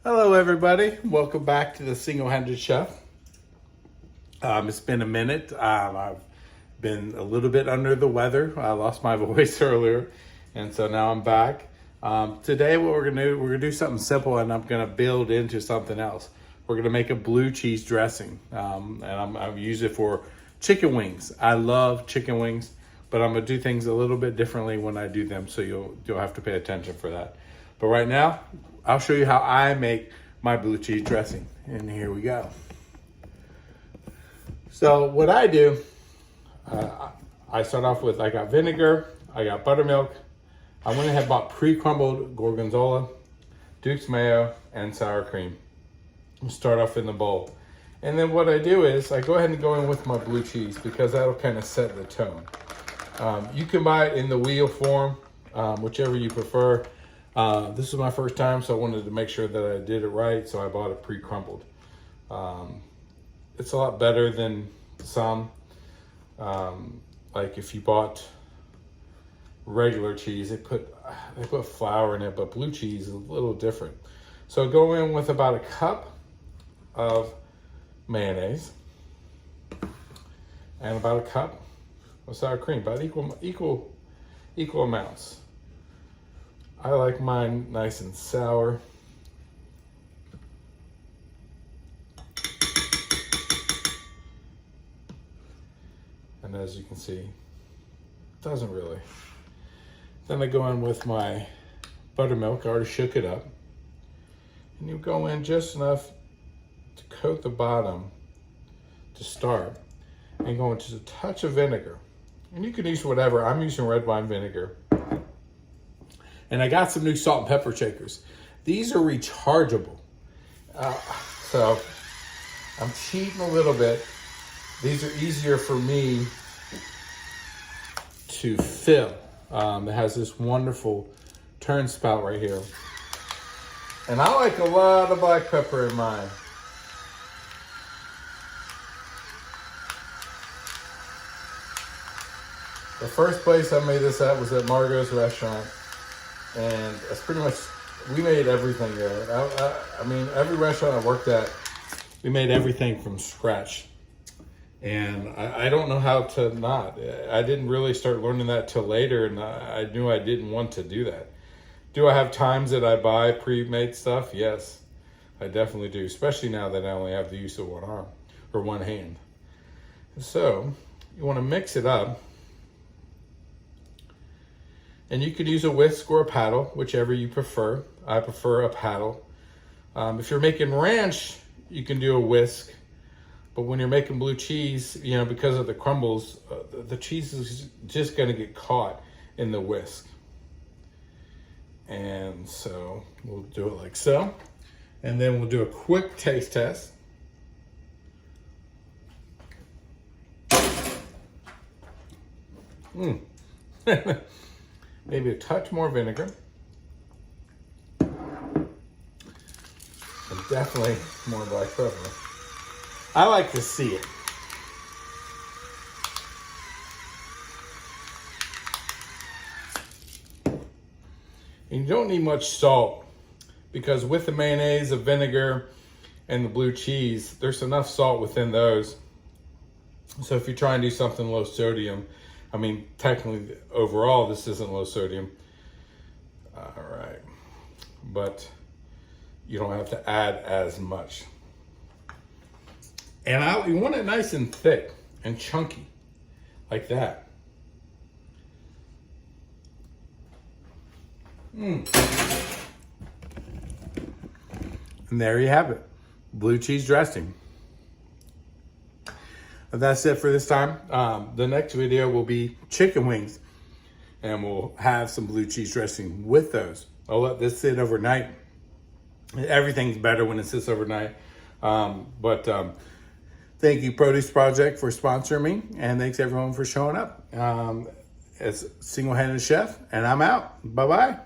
Hello everybody, welcome back to the Single-Handed Chef. It's been a minute. I've been a little bit under the weather. I lost my voice earlier, and so now I'm back. Today what we're gonna do something simple, and I'm gonna build into something else. We're gonna make a blue cheese dressing, and I'm use it for chicken wings. I love chicken wings, but I'm gonna do things a little bit differently when I do them, so you'll have to pay attention for that. But right now, I'll show you how I make my blue cheese dressing. And here we go. So what I do, I start off with, I got vinegar, I got buttermilk. I went ahead and bought pre-crumbled gorgonzola, Duke's mayo, and sour cream. I'll start off in the bowl. And then what I do is I go ahead and go in with my blue cheese because that'll kind of set the tone. You can buy it in the wheel form, whichever you prefer. This is my first time, so I wanted to make sure that I did it right, so I bought it pre-crumbled. It's a lot better than some. Like if you bought regular cheese, they put flour in it, but blue cheese is a little different. So go in with about a cup of mayonnaise and about a cup of sour cream, about equal amounts. I like mine nice and sour. And as you can see, it doesn't really. Then I go in with my buttermilk. I already shook it up. And you go in just enough to coat the bottom to start. And go in just a touch of vinegar. And you can use whatever. I'm using red wine vinegar. And I got some new salt and pepper shakers. These are rechargeable. So I'm cheating a little bit. These are easier for me to fill. It has this wonderful turn spout right here. And I like a lot of black pepper in mine. The first place I made this at was at Margot's restaurant. And that's pretty much, we made everything there. I mean, every restaurant I worked at, we made everything from scratch. And I don't know how to not. I didn't really start learning that till later, and I knew I didn't want to do that. Do I have times that I buy pre-made stuff? Yes, I definitely do, especially now that I only have the use of one arm, or one hand. So, you want to mix it up. And you could use a whisk or a paddle, whichever you prefer. I prefer a paddle. If you're making ranch, you can do a whisk. But when you're making blue cheese, you know, because of the crumbles, the cheese is just going to get caught in the whisk. And so we'll do it like so. And then we'll do a quick taste test. Maybe a touch more vinegar. And definitely more black pepper. I like to see it. And you don't need much salt because with the mayonnaise, the vinegar, and the blue cheese, there's enough salt within those. So if you try and do something low sodium, I mean, technically, overall, this isn't low sodium. All right. But you don't have to add as much. And you want it nice and thick and chunky, like that. And there you have it, blue cheese dressing. That's it for this time. The next video will be chicken wings, and we'll have some blue cheese dressing with those. I'll let this sit overnight. Everything's better when it sits overnight. Thank you, Produce Project, for sponsoring me, and thanks everyone for showing up. As Single-Handed Chef, and I'm out. Bye-bye.